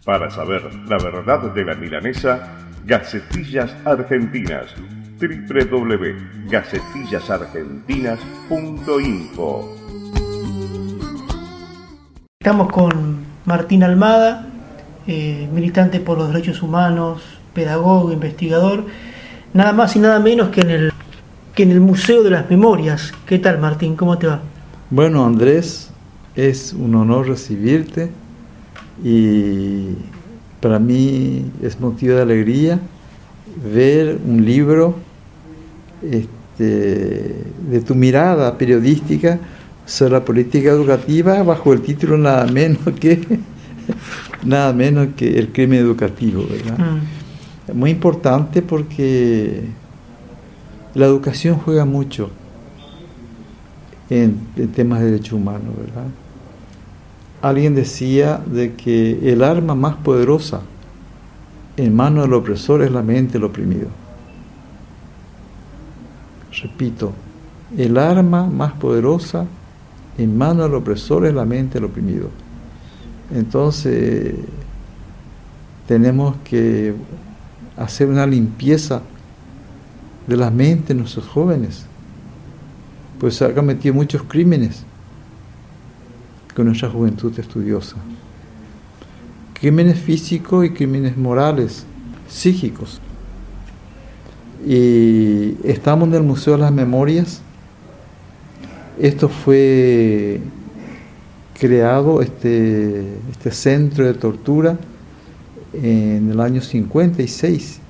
Para saber la verdad de la milanesa, Gacetillas Argentinas. www.gacetillasargentinas.info. Estamos con Martín Almada, militante por los derechos humanos, pedagogo, investigador, nada más y nada menos que en el Museo de las Memorias. ¿Qué tal, Martín? ¿Cómo te va? Bueno, Andrés, es un honor recibirte y para mí es motivo de alegría ver un libro de tu mirada periodística sobre la política educativa bajo el título nada menos que el crimen educativo, ¿verdad? Muy importante porque la educación juega mucho en temas de derechos humanos, ¿verdad? Alguien decía de que el arma más poderosa en manos del opresor es la mente del oprimido. Repito, el arma más poderosa en manos del opresor es la mente del oprimido. Entonces, tenemos que hacer una limpieza de la mente de nuestros jóvenes, pues se han cometido muchos crímenes con nuestra juventud estudiosa. Crímenes físicos y crímenes morales, psíquicos. Y estamos en el Museo de las Memorias. Esto fue creado, este centro de tortura, en el año 56.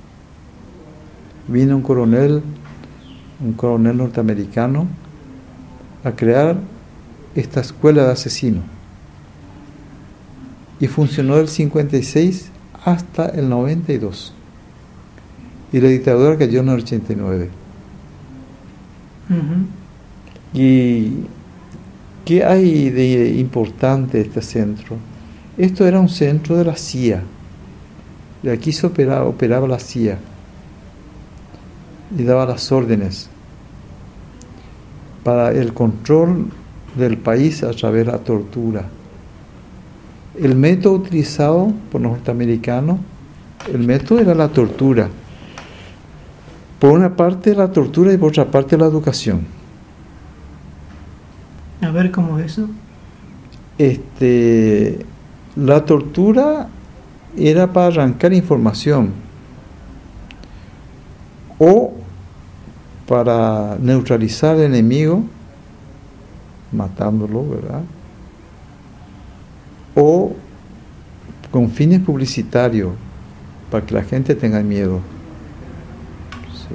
Vino un coronel norteamericano a crear esta escuela de asesinos. Y funcionó del 56 hasta el 92. Y la dictadura cayó en el 89. ¿Y qué hay de importante este centro? Esto era un centro de la CIA. De aquí se operaba la CIA. Y daba las órdenes para el control del país a través de la tortura. El método utilizado por los norteamericanos, el método era la tortura. Por una parte la tortura y por otra parte la educación. A ver, ¿cómo es eso? La tortura era para arrancar información o para neutralizar al enemigo, matándolo, ¿verdad? O con fines publicitarios, para que la gente tenga miedo. Sí.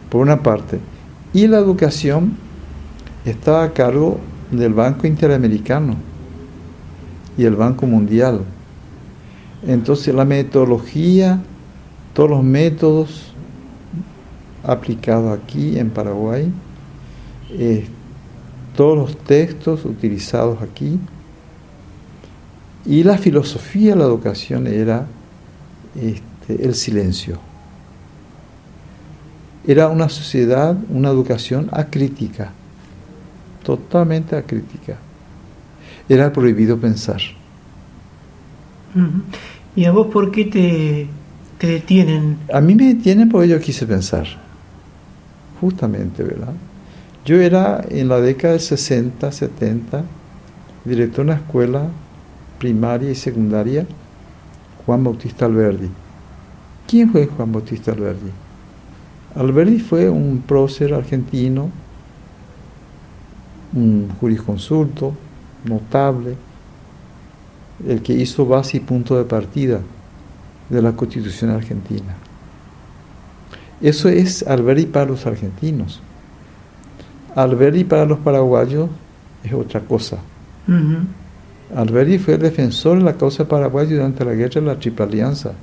Por una parte. Y la educación estaba a cargo del Banco Interamericano y el Banco Mundial. Entonces la metodología, todos los métodos aplicados aquí en Paraguay, todos los textos utilizados aquí, y la filosofía de la educación era el silencio. Era una sociedad, una educación acrítica, totalmente acrítica. Era prohibido pensar. ¿Y a vos por qué te detienen? A mí me detienen porque yo quise pensar, justamente, ¿verdad? Yo era en la década de 60, 70, director de una escuela primaria y secundaria, Juan Bautista Alberdi. ¿Quién fue Juan Bautista Alberdi? Alberdi fue un prócer argentino, un jurisconsulto notable, el que hizo base y punto de partida de la Constitución argentina. Eso es Alberdi para los argentinos. Alberdi para los paraguayos es otra cosa. Alberdi fue el defensor de la causa paraguaya durante la guerra de la Triple Alianza.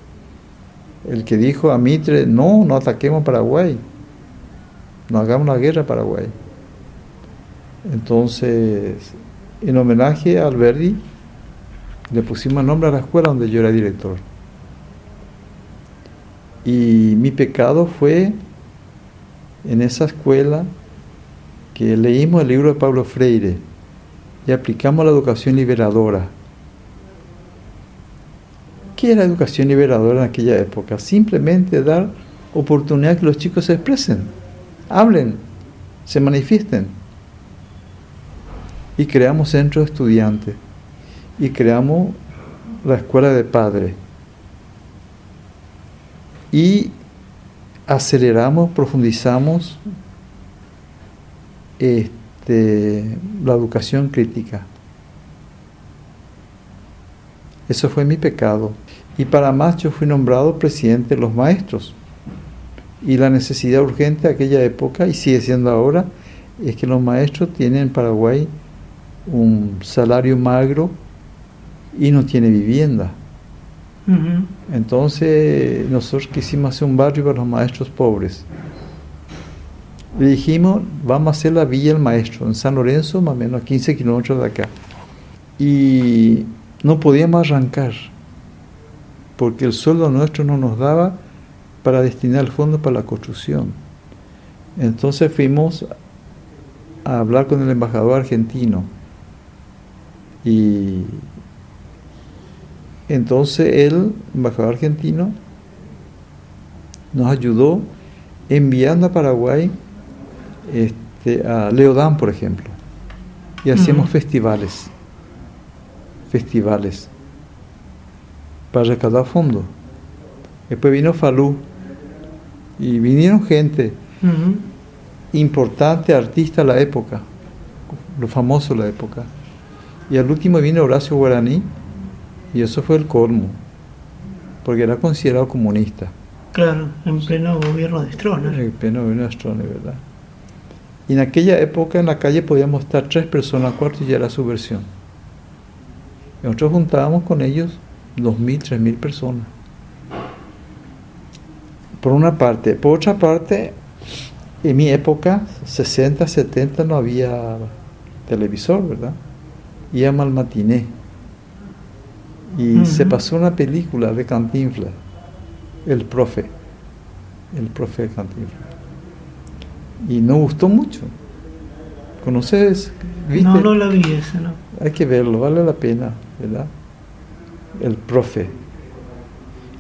El que dijo a Mitre, no ataquemos Paraguay, no hagamos la guerra a Paraguay. Entonces, en homenaje a Alberdi, le pusimos el nombre a la escuela donde yo era director. Y mi pecado fue en esa escuela que leímos el libro de Pablo Freire y aplicamos la educación liberadora. ¿Qué era educación liberadora en aquella época? Simplemente dar oportunidad que los chicos se expresen, hablen, se manifiesten. Y creamos centros de estudiantes. Y creamos la escuela de padres. Y aceleramos, profundizamos la educación crítica. Eso fue mi pecado. Y para más, yo fui nombrado presidente de los maestros. Y la necesidad urgente de aquella época, y sigue siendo ahora, es que los maestros tienen en Paraguay un salario magro y no tiene vivienda. Entonces nosotros quisimos hacer un barrio para los maestros pobres. Le dijimos, vamos a hacer la Villa del Maestro en San Lorenzo, más o menos a 15 kilómetros de acá. Y no podíamos arrancar porque el sueldo nuestro no nos daba para destinar el fondo para la construcción. Entonces fuimos a hablar con el embajador argentino y entonces el embajador argentino nos ayudó enviando a Paraguay a Leodán, por ejemplo, y hacíamos festivales para recaudar fondos. Después vino Falú y vinieron gente importante, artista de la época, los famosos de la época, y al último vino Horacio Guaraní, y eso fue el colmo, porque era considerado comunista. Claro, en pleno gobierno de Stroessner. En pleno gobierno de Stroessner, ¿verdad? Y en aquella época en la calle podíamos estar 3 personas, 4 y ya era subversión. Y nosotros juntábamos con ellos 2.000, 3.000 personas. Por una parte. Por otra parte, en mi época, 60, 70, no había televisor, ¿verdad? Íbamos al matiné. Y se pasó una película de Cantinflas, el profe de Cantinflas. Y nos gustó mucho. ¿Conoces? ¿Viste? No la vi esa, no. Hay que verlo, vale la pena, ¿verdad? El profe.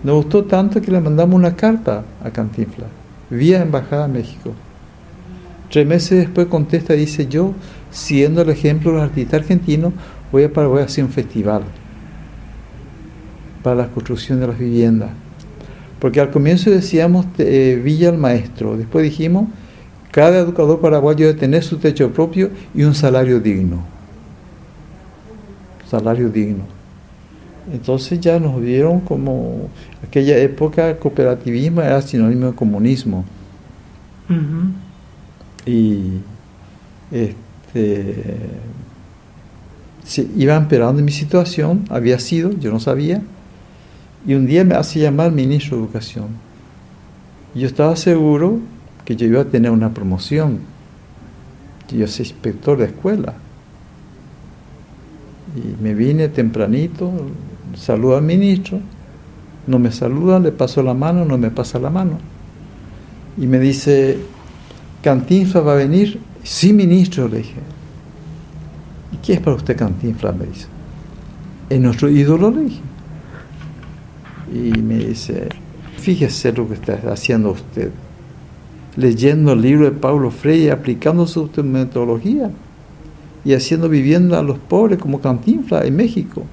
Nos gustó tanto que le mandamos una carta a Cantinflas, vía Embajada a México. 3 meses después contesta y dice, yo, siguiendo el ejemplo de los artistas argentinos, voy a Paraguay a hacer un festival para la construcción de las viviendas. Porque al comienzo decíamos Villa al Maestro, después dijimos, cada educador paraguayo debe tener su techo propio y un salario digno. Salario digno. Entonces ya nos vieron como aquella época el cooperativismo era sinónimo de comunismo. Y iba empeorando mi situación, había sido, yo no sabía, y un día me hace llamar ministro de Educación. Y yo estaba seguro que yo iba a tener una promoción, que yo soy inspector de escuela. Y me vine tempranito, saludo al ministro, no me saluda, le paso la mano, no me pasa la mano. Y me dice, ¿Cantinflas va a venir? Sí, ministro, le dije. ¿Y qué es para usted Cantinflas? Me dice. Es nuestro ídolo, le dije. Y me dice, fíjese lo que está haciendo usted, leyendo el libro de Paulo Freire, aplicando su metodología y haciendo vivienda a los pobres como Cantinflas en México.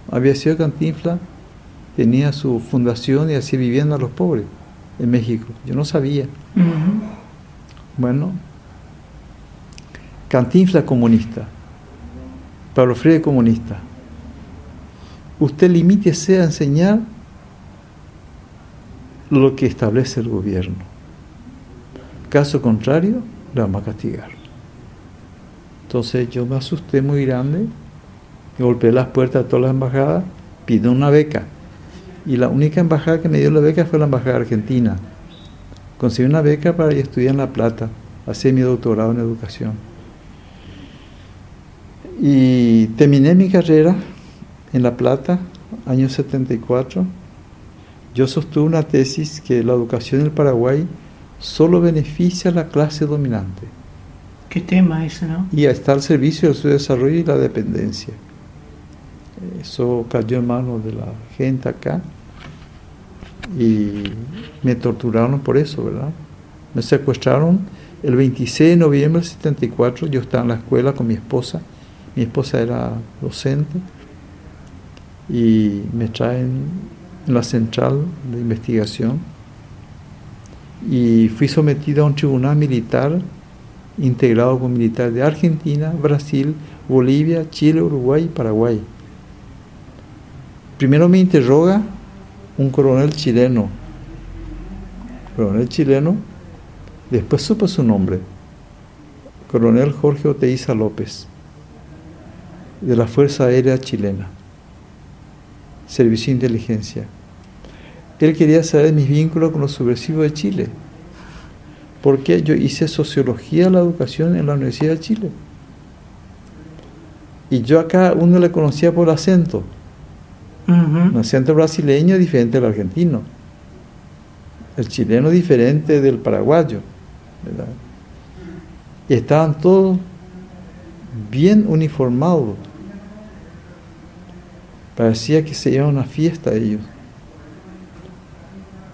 Había sido Cantinflas, tenía su fundación y hacía vivienda a los pobres en México. Yo no sabía. Bueno, Cantinflas comunista, Paulo Freire comunista. Usted limítese a enseñar lo que establece el gobierno. Caso contrario, le vamos a castigar. Entonces yo me asusté muy grande, golpeé las puertas de todas las embajadas, pidí una beca. Y la única embajada que me dio la beca fue la embajada argentina. Conseguí una beca para ir a estudiar en La Plata, hacer mi doctorado en educación. Y terminé mi carrera en La Plata, año 74. Yo sostuve una tesis que la educación en el Paraguay solo beneficia a la clase dominante. ¿Qué tema ese, no? Y está al servicio de su desarrollo y la dependencia. Eso cayó en manos de la gente acá y me torturaron por eso, ¿verdad? Me secuestraron el 26 de noviembre del 74. Yo estaba en la escuela con mi esposa era docente, y me traen en la central de investigación y fui sometido a un tribunal militar integrado con militares de Argentina, Brasil, Bolivia, Chile, Uruguay y Paraguay. Primero me interroga un coronel chileno, después supe su nombre, coronel Jorge Oteiza López, de la Fuerza Aérea Chilena, Servicio de Inteligencia. Él quería saber mis vínculos con los subversivos de Chile, porque yo hice Sociología de la Educación en la Universidad de Chile. Y yo acá uno le conocía por acento. Un acento brasileño es diferente del argentino. El chileno es diferente del paraguayo, ¿verdad? Y estaban todos bien uniformados. Parecía que se iban a una fiesta ellos.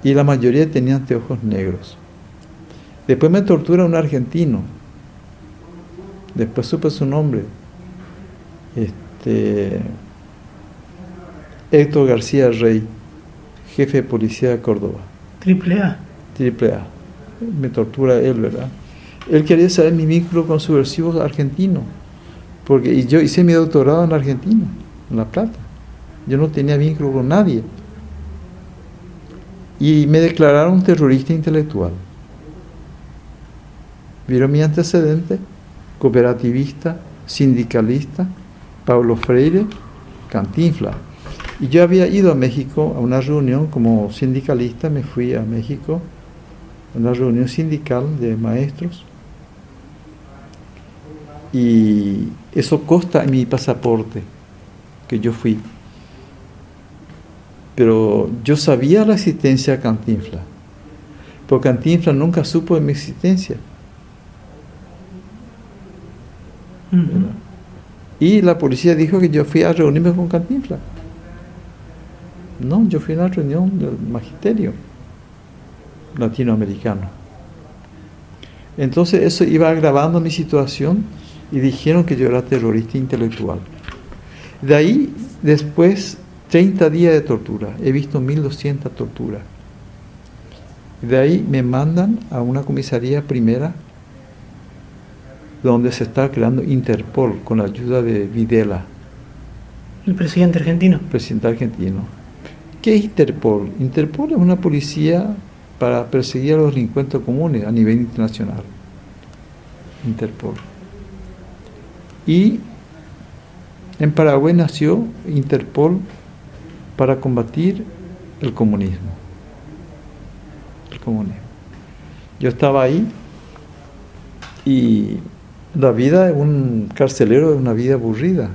Y la mayoría tenían anteojos negros. Después me tortura un argentino. Después supe su nombre. Héctor García Rey, jefe de policía de Córdoba. Triple A. Me tortura él, ¿verdad? Él quería saber mi vínculo con subversivos argentinos. Y yo hice mi doctorado en Argentina, en La Plata. Yo no tenía vínculo con nadie. Y me declararon terrorista intelectual. Vieron mi antecedente: cooperativista, sindicalista, Paulo Freire, Cantinflas. Y yo había ido a México a una reunión como sindicalista, me fui a México a una reunión sindical de maestros. Y eso consta en mi pasaporte, que yo fui. Pero yo sabía la existencia de Cantinflas, pero Cantinflas nunca supo de mi existencia. Y la policía dijo que yo fui a reunirme con Cantinflas. No, yo fui a una reunión del magisterio latinoamericano. Entonces eso iba agravando mi situación y dijeron que yo era terrorista intelectual. De ahí, después, 30 días de tortura. He visto 1200 torturas. De ahí me mandan a una comisaría primera donde se está creando Interpol con la ayuda de Videla. El presidente argentino. ¿Qué es Interpol? Interpol es una policía para perseguir a los delincuentes comunes a nivel internacional. Interpol. Y en Paraguay nació Interpol para combatir el comunismo. Yo estaba ahí y la vida de un carcelero es una vida aburrida.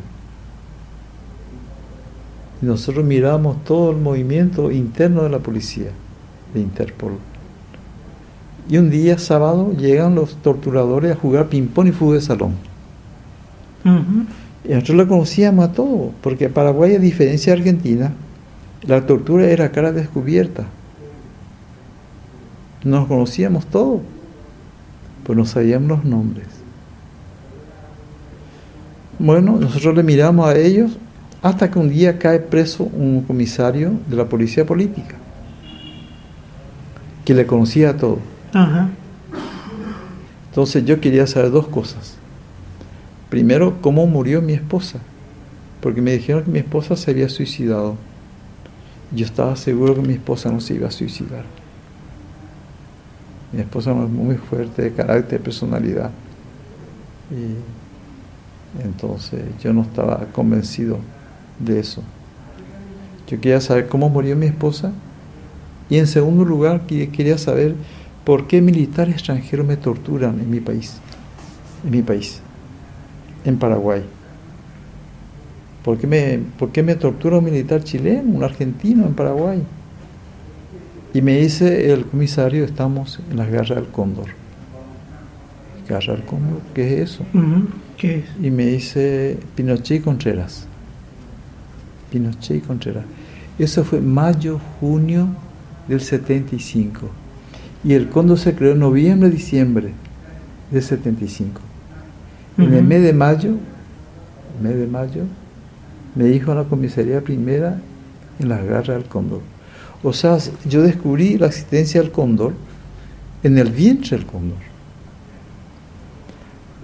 Y nosotros mirábamos todo el movimiento interno de la policía, de Interpol. Y un día, sábado, llegan los torturadores a jugar ping-pong y fútbol de salón. Y nosotros lo conocíamos a todos, porque en Paraguay, a diferencia de Argentina, la tortura era a cara descubierta. Nos conocíamos todos, pues no sabíamos los nombres. Bueno, nosotros le miramos a ellos hasta que un día cae preso un comisario de la policía política, que le conocía a todos. Entonces yo quería saber dos cosas. Primero, cómo murió mi esposa, porque me dijeron que mi esposa se había suicidado. Yo estaba seguro que mi esposa no se iba a suicidar. Mi esposa es muy fuerte de carácter, de personalidad. Y entonces yo no estaba convencido de eso. Yo quería saber cómo murió mi esposa. Y en segundo lugar, quería saber por qué militares extranjeros me torturan en mi país. En Paraguay. ¿Por qué me tortura un militar chileno, un argentino en Paraguay? Y me dice el comisario: estamos en las garras del Cóndor. ¿Garra del Cóndor? ¿Qué es eso? ¿Qué es? Y me dice: Pinochet y Contreras. Pinochet y Contreras. Eso fue mayo, junio del 75. Y el Cóndor se creó en noviembre, diciembre del 75. En el mes de mayo, me dijo a la comisaría primera en las garras del Cóndor. O sea, yo descubrí la existencia del Cóndor en el vientre del Cóndor.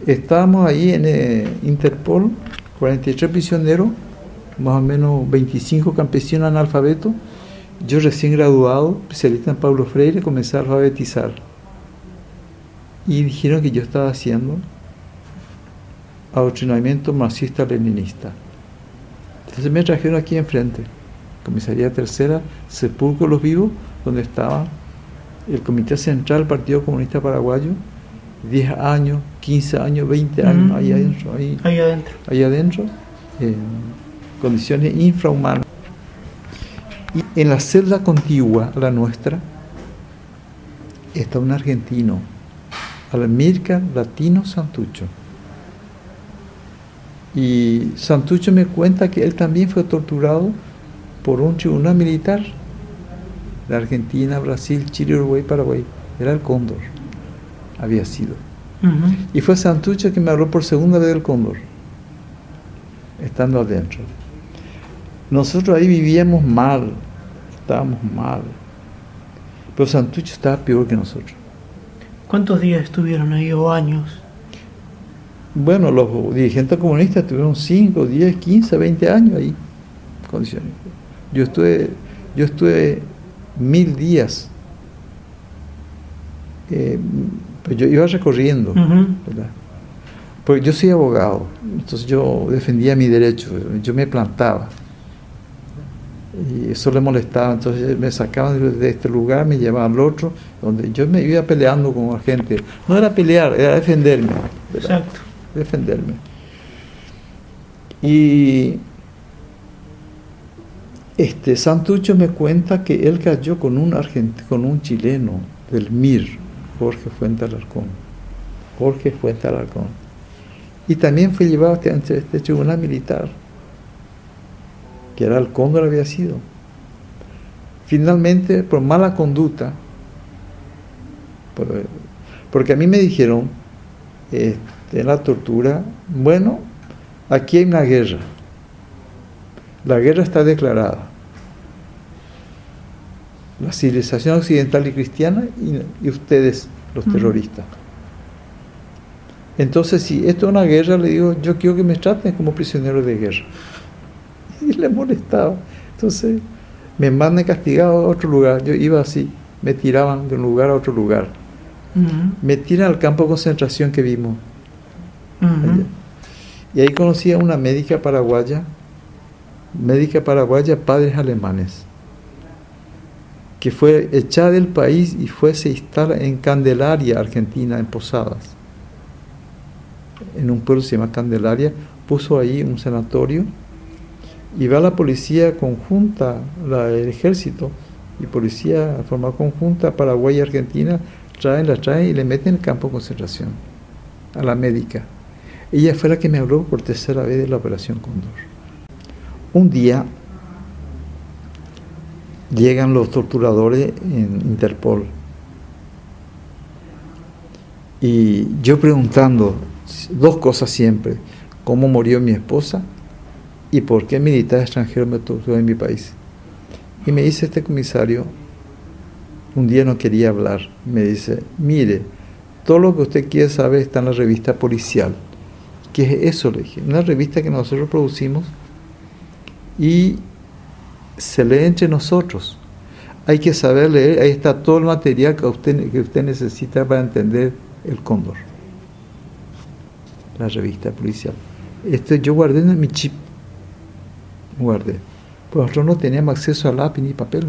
Estábamos ahí en Interpol, 43 prisioneros, más o menos 25 campesinos analfabetos. Yo recién graduado, especialista en Paulo Freire, comencé a alfabetizar. Y dijeron que yo estaba haciendo adoctrinamiento marxista-leninista. Entonces me trajeron aquí enfrente, comisaría tercera, Sepulcro Los Vivos, donde estaba el Comité Central del Partido Comunista Paraguayo, 10 años, 15 años, 20 años, ahí adentro, en condiciones infrahumanas. Y en la celda contigua a la nuestra está un argentino, Almirca Latino Santucho. Y Santucho me cuenta que él también fue torturado por un tribunal militar de Argentina, Brasil, Chile, Uruguay, Paraguay. Era el Cóndor, había sido. Y fue Santucho que me habló por segunda vez del Cóndor, estando adentro. Nosotros ahí vivíamos mal, estábamos mal, pero Santucho estaba peor que nosotros. ¿Cuántos días estuvieron ahí o años? Bueno, los dirigentes comunistas estuvieron 5, 10, 15, 20 años ahí, condiciones. Yo estuve 1000 días, pues yo iba recorriendo, ¿verdad? Porque yo soy abogado, entonces yo defendía mi derecho, yo me plantaba. Y eso le molestaba, entonces me sacaban de este lugar, me llevaban al otro, donde yo me iba peleando con la gente. No era pelear, era defenderme, ¿verdad? Exacto. Defenderme. Y Santucho me cuenta que él cayó con un chileno del MIR, Jorge Fuente Alarcón. Y también fue llevado ante este tribunal militar, que era el Cóndor, había sido. Finalmente, por mala conducta, porque a mí me dijeron en la tortura, bueno, aquí hay una guerra. La guerra está declarada. La civilización occidental y cristiana y ustedes, los terroristas. Entonces, si esto es una guerra, le digo, yo quiero que me traten como prisionero de guerra. Y le molestaba. Entonces, me mandan castigado a otro lugar. Yo iba así, me tiraban de un lugar a otro lugar. Me tiran al campo de concentración que vimos. Y ahí conocí a una médica paraguaya, padres alemanes, que fue echada del país y se instala en Candelaria, Argentina, en Posadas. En un pueblo que se llama Candelaria, puso ahí un sanatorio. Y va la policía conjunta, el ejército y policía de forma conjunta, Paraguay y Argentina, la traen y le meten en el campo de concentración a la médica. Ella fue la que me habló por tercera vez de la Operación Cóndor. Un día llegan los torturadores en Interpol y yo preguntando dos cosas siempre: ¿cómo murió mi esposa? ¿Y por qué militar extranjero me torturó en mi país? Y me dice este comisario, un día no quería hablar, me dice, mire, todo lo que usted quiere saber está en la revista policial. ¿Qué es eso? Le dije, una revista que nosotros producimos y se lee entre nosotros. Hay que saber leer, ahí está todo el material que usted necesita para entender el Cóndor. La revista policial. Yo guardé en mi chip. Pues nosotros no teníamos acceso a lápiz ni papel.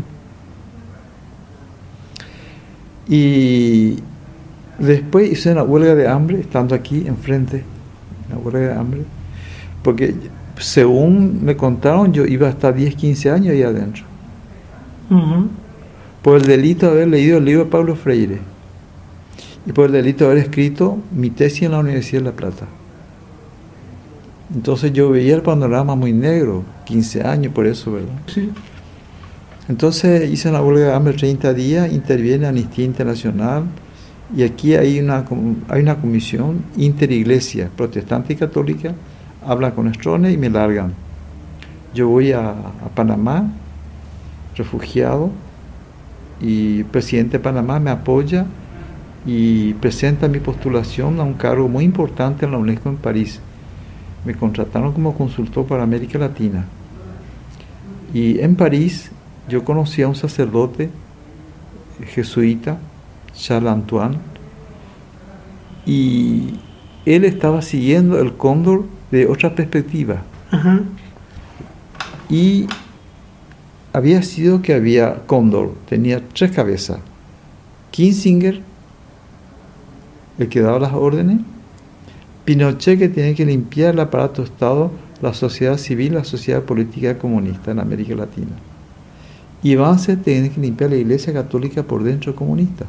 Y después hice una huelga de hambre, estando aquí enfrente, una huelga de hambre, porque según me contaron, yo iba hasta 10, 15 años ahí adentro. Por el delito de haber leído el libro de Paulo Freire y por el delito de haber escrito mi tesis en la Universidad de La Plata. Entonces yo veía el panorama muy negro, 15 años por eso, ¿verdad? Sí. Entonces hice una huelga de hambre 30 días, interviene Amnistía Internacional y aquí hay una comisión interiglesia, protestante y católica, hablan con Strone y me largan. Yo voy a Panamá, refugiado, y el presidente de Panamá me apoya y presenta mi postulación a un cargo muy importante en la UNESCO en París. Me contrataron como consultor para América Latina. Y en París yo conocí a un sacerdote jesuita, Charles Antoine, y él estaba siguiendo el cóndor de otra perspectiva. Ajá. Y había sido que había cóndor, tenía 3 cabezas. Kissinger, el que daba las órdenes, Pinochet, que tenía que limpiar el aparato de Estado, la sociedad civil, la sociedad política comunista en América Latina. Y Banzer tenía que limpiar la Iglesia Católica por dentro comunista.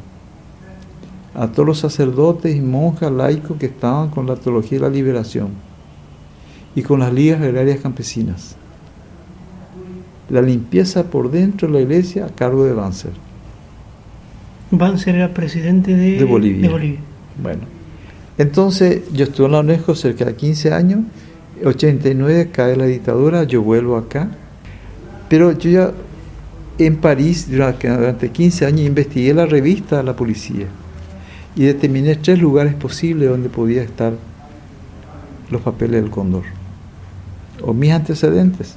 A todos los sacerdotes y monjas laicos que estaban con la teología de la liberación y con las ligas agrarias campesinas. La limpieza por dentro de la Iglesia a cargo de Banzer. Banzer era presidente de Bolivia. Bolivia. Bueno, entonces yo estuve en la UNESCO cerca de 15 años, 89 cae la dictadura, yo vuelvo acá, pero yo ya en París durante 15 años investigué la revista de la policía y determiné 3 lugares posibles donde podía estar los papeles del cóndor o mis antecedentes.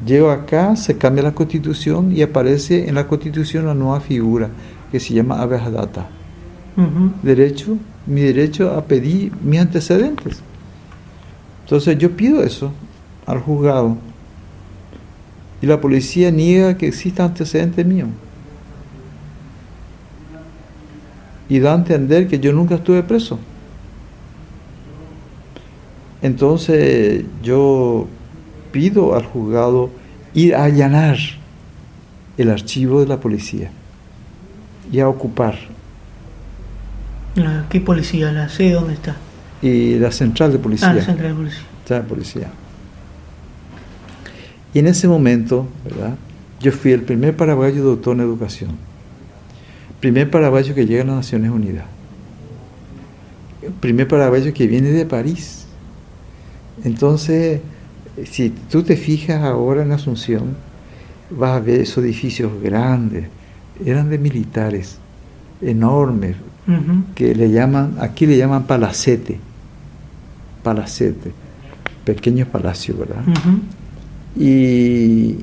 Llego acá, se cambia la constitución y aparece en la constitución una nueva figura que se llama habeas data. Uh-huh. Mi derecho a pedir mis antecedentes. Entonces yo pido eso al juzgado y la policía niega que exista antecedentes míos y da a entender que yo nunca estuve preso. Entonces yo pido al juzgado ir a allanar el archivo de la policía y a ocupar. ¿Qué policía? ¿La sede dónde está? Y la central de policía. La central de policía. Central de policía. Y en ese momento, ¿verdad? Yo fui el primer paraguayo doctor en educación. Primer paraguayo que llega a las Naciones Unidas. El primer paraguayo que viene de París. Entonces, si tú te fijas ahora en Asunción, vas a ver esos edificios grandes, eran de militares, enormes, uh-huh, que aquí le llaman palacete, pequeños palacios, ¿verdad? Uh-huh. Y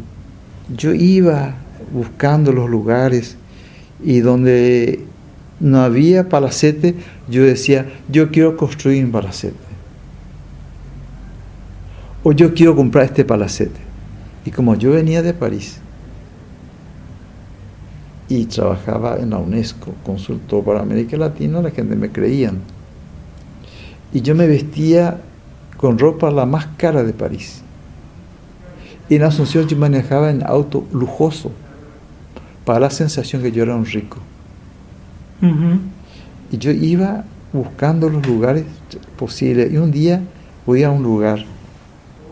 yo iba buscando los lugares y donde no había palacete, yo decía, yo quiero construir un palacete. O yo quiero comprar este palacete. Y como yo venía de París y trabajaba en la UNESCO, consultor para América Latina, la gente me creían. Y yo me vestía con ropa la más cara de París. Y en Asunción yo manejaba en auto lujoso para la sensación que yo era un rico. Uh-huh. Y yo iba buscando los lugares posibles. Y un día voy a un lugar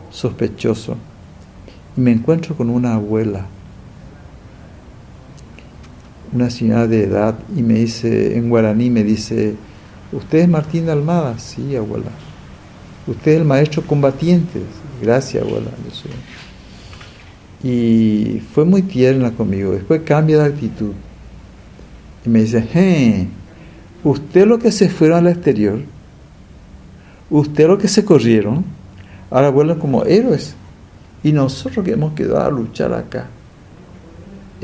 sospechoso y me encuentro con una abuela, una señora de edad, y me dice, en guaraní me dice, ¿usted es Martín de Almada? Sí, abuela. ¿Usted es el maestro combatiente? Gracias, abuela. Y fue muy tierna conmigo. Después cambia de actitud y me dice, usted lo que se fueron al exterior, usted lo que se corrieron, ahora vuelven como héroes. Y nosotros que hemos quedado a luchar acá,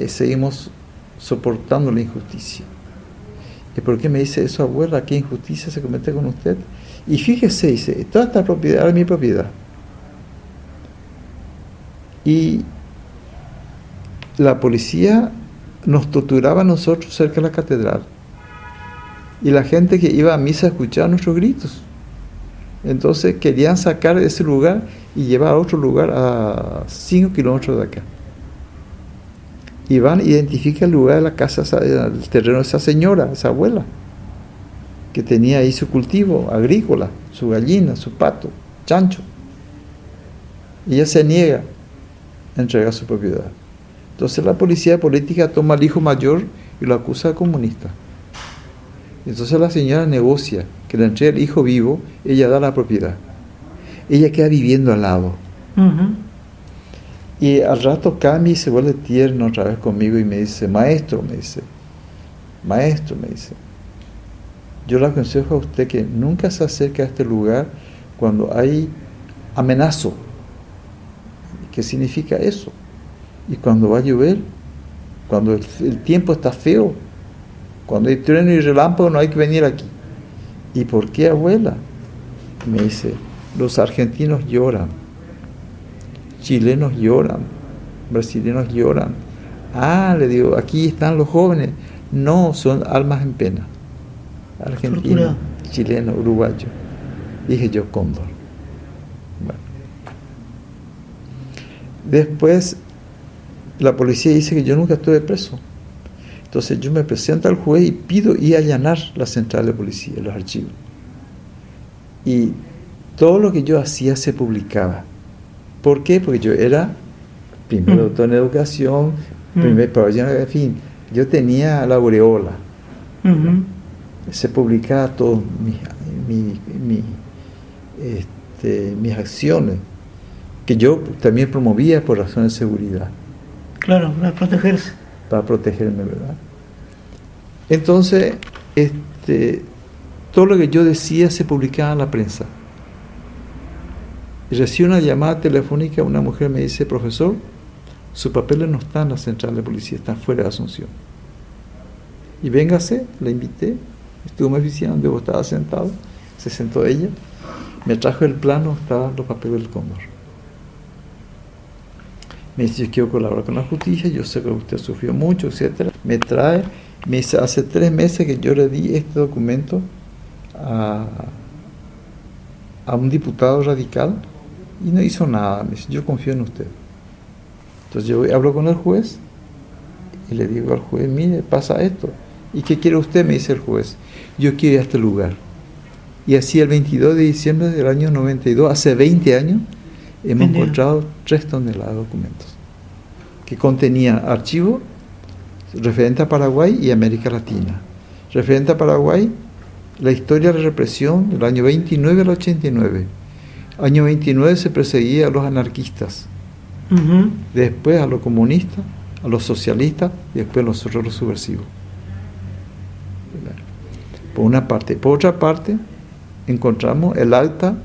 seguimos soportando la injusticia. ¿Y por qué me dice eso, abuela? ¿Qué injusticia se comete con usted? Y fíjese, dice, toda esta propiedad es mi propiedad. Y la policía nos torturaba a nosotros cerca de la catedral. Y la gente que iba a misa escuchaba nuestros gritos. Entonces querían sacar ese lugar y llevar a otro lugar a 5 kilómetros de acá. Y van, identifican el lugar de la casa, el terreno de esa señora, esa abuela, que tenía ahí su cultivo agrícola, su gallina, su pato, chancho. Y ella se niega a entregar su propiedad. Entonces la policía política toma al hijo mayor y lo acusa de comunista. Entonces la señora negocia que le entregue el hijo vivo, ella da la propiedad. Ella queda viviendo al lado. Ujú. Y al rato Cami se vuelve tierno otra vez conmigo y me dice, maestro, yo le aconsejo a usted que nunca se acerque a este lugar cuando hay amenazo. ¿Qué significa eso? Y cuando va a llover, cuando el tiempo está feo, cuando hay trueno y relámpago, no hay que venir aquí. ¿Y por qué, abuela? Me dice, los argentinos lloran, chilenos lloran, brasileños lloran. Ah, le digo, aquí están los jóvenes. No, son almas en pena. Argentino, chileno, uruguayo. Dije yo, Cóndor. Bueno. Después, la policía dice que yo nunca estuve preso. Entonces yo me presento al juez y pido ir a allanar la central de policía, los archivos. Y todo lo que yo hacía se publicaba. ¿Por qué? Porque yo era primer doctor en educación, primer pabellón, en fin, yo tenía la aureola. Se publicaba todo mis acciones, que yo también promovía por razones de seguridad. Claro, para protegerse. Para protegerme, ¿verdad? Entonces, todo lo que yo decía se publicaba en la prensa. Y recibo una llamada telefónica, una mujer me dice, profesor, su papel no está en la central de policía, está fuera de Asunción. Y véngase, la invité, estuvo en mi oficina donde vos estabas sentado, se sentó ella, me trajo el plano, estaban los papeles del Cóndor. Me dice, yo quiero colaborar con la justicia, yo sé que usted sufrió mucho, etc. Me trae, me dice, hace 3 meses que yo le di este documento a un diputado radical y no hizo nada. Me dice, yo confío en usted. Entonces yo hablo con el juez y le digo al juez, mire, pasa esto. ¿Y qué quiere usted? Me dice el juez. Yo quiero ir a este lugar. Y así el 22 de diciembre del año 92, hace 20 años, hemos encontrado 3 toneladas de documentos que contenían archivos referente a Paraguay y América Latina. Referente a Paraguay, la historia de la represión del año 29 al 89. Año 29 se perseguía a los anarquistas, después a los comunistas, a los socialistas y después a los otros subversivos. Por una parte. Por otra parte, encontramos el acta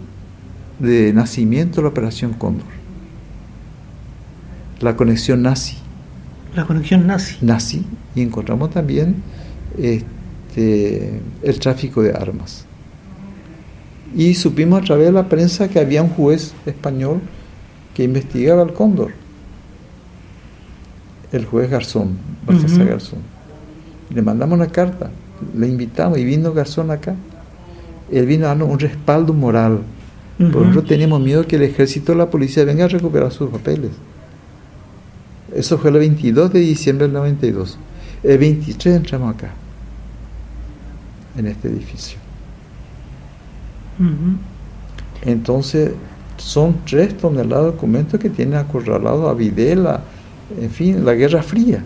de nacimiento de la Operación Cóndor, la conexión nazi. La conexión Nazi. Y encontramos también el tráfico de armas. Y supimos a través de la prensa que había un juez español que investigaba al Cóndor, el juez Garzón, Baltasar Garzón. Le mandamos una carta, le invitamos y vino Garzón acá. Él vino a darnos un respaldo moral. Porque nosotros teníamos miedo que el ejército o la policía venga a recuperar sus papeles. Eso fue el 22 de diciembre del 92. El 23 entramos acá, en este edificio. Entonces, son 3 toneladas de documentos que tienen acorralado a Videla, en fin, la Guerra Fría.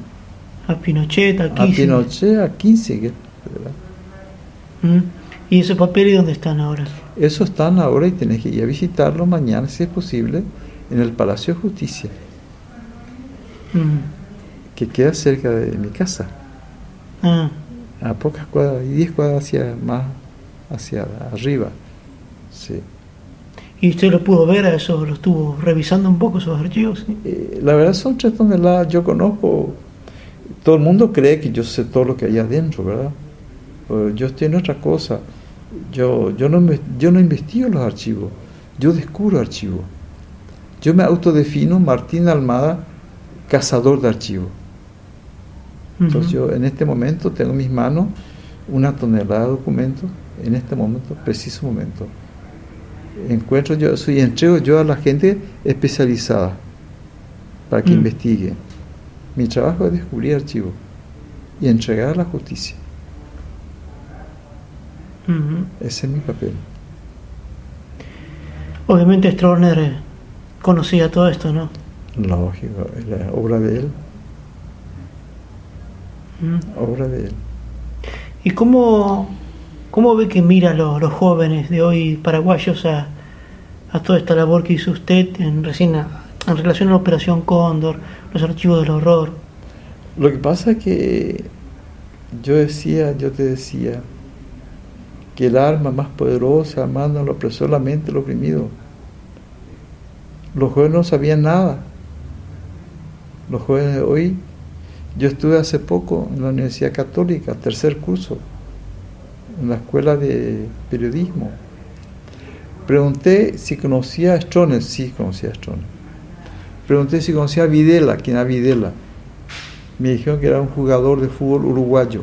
A Pinochet, a Kissinger. A Kissinger, ¿verdad? ¿Y esos papeles dónde están ahora? Esos están ahora y tenés que ir a visitarlos mañana, si es posible, en el Palacio de Justicia, que queda cerca de mi casa. A pocas cuadras, y 10 cuadras hacia arriba. Sí. ¿Y usted lo pudo ver a eso? ¿Lo estuvo revisando un poco esos archivos? ¿Sí? La verdad son 3 toneladas. Yo conozco, todo el mundo cree que yo sé todo lo que hay adentro, ¿verdad? Pero yo estoy en otra cosa. Yo no investigo los archivos, yo descubro archivos. Yo me autodefino Martín Almada, cazador de archivos. Entonces yo en este momento tengo en mis manos 1 tonelada de documentos, en este momento, preciso momento. Entrego yo a la gente especializada para que investigue. Mi trabajo es descubrir archivos y entregar a la justicia. Ujú. Ese es mi papel. Obviamente Stroessner conocía todo esto, ¿no? Lógico, es la obra de él. Obra de él. ¿Y cómo ve que mira los jóvenes de hoy paraguayos a toda esta labor que hizo usted en relación a la Operación Cóndor, los archivos del horror? Lo que pasa es que yo te decía, que el arma más poderosa manda al opresor la mente del oprimido. Los jóvenes no sabían nada. Los jóvenes de hoy, yo estuve hace poco en la Universidad Católica, tercer curso, en la escuela de periodismo. Pregunté si conocía a Stroessner, sí conocía a Stroessner. Pregunté si conocía a Videla, ¿quién era Videla? Me dijeron que era un jugador de fútbol uruguayo.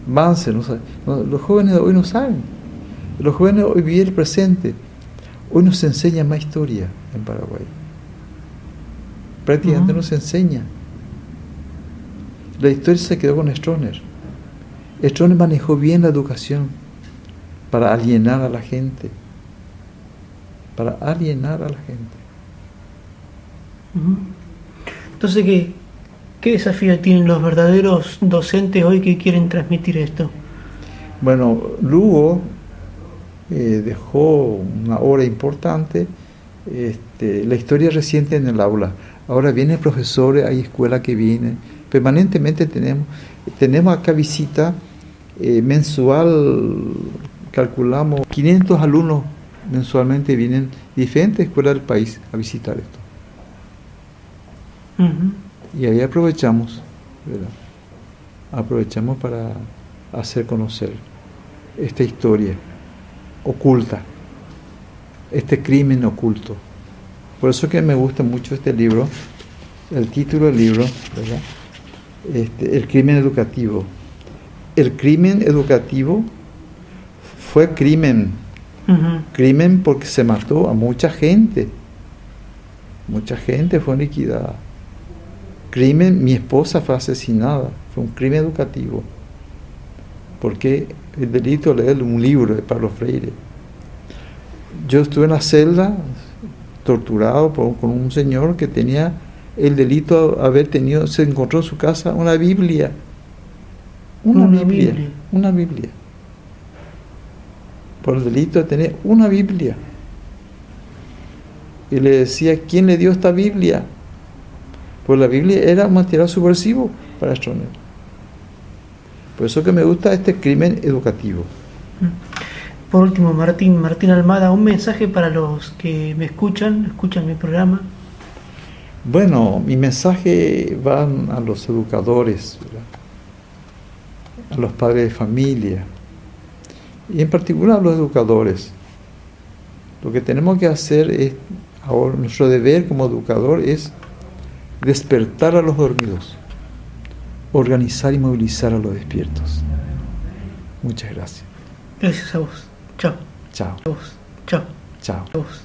Mance, no sabe. No, los jóvenes de hoy no saben. Los jóvenes de hoy viven el presente. Hoy no se enseña más historia en Paraguay. Prácticamente no se enseña. La historia se quedó con Stroessner. Stroessner manejó bien la educación para alienar a la gente. Para alienar a la gente. Entonces, ¿qué desafío tienen los verdaderos docentes hoy que quieren transmitir esto? Bueno, Lugo dejó una obra importante, la historia reciente en el aula. Ahora vienen profesores, hay escuelas que vienen, permanentemente tenemos acá visita mensual, calculamos 500 alumnos mensualmente vienen de diferentes escuelas del país a visitar esto. Y ahí aprovechamos, ¿verdad? Aprovechamos para hacer conocer esta historia oculta, este crimen oculto. Por eso que me gusta mucho este libro, el título del libro, ¿verdad? El crimen educativo. El crimen educativo fue crimen. Crimen porque se mató a mucha gente. Mucha gente fue liquidada. Crimen, mi esposa fue asesinada. Fue un crimen educativo. Porque el delito de leer un libro de Pablo Freire. Yo estuve en la celda torturado con un señor que tenía el delito de haber tenido, se encontró en su casa una Biblia. Una Biblia. Por el delito de tener una Biblia. Y le decía, ¿quién le dio esta Biblia? Pues la Biblia era un material subversivo para Stroessner. Por eso que me gusta este crimen educativo. Por último, Martín Almada, un mensaje para los que me escuchan mi programa. Bueno, mi mensaje va a los educadores, ¿verdad? A los padres de familia, y en particular a los educadores. Lo que tenemos que hacer es, ahora nuestro deber como educador es despertar a los dormidos, organizar y movilizar a los despiertos. Muchas gracias. Gracias a vos. Chao. Chao. A vos. Chao. Chao. A vos.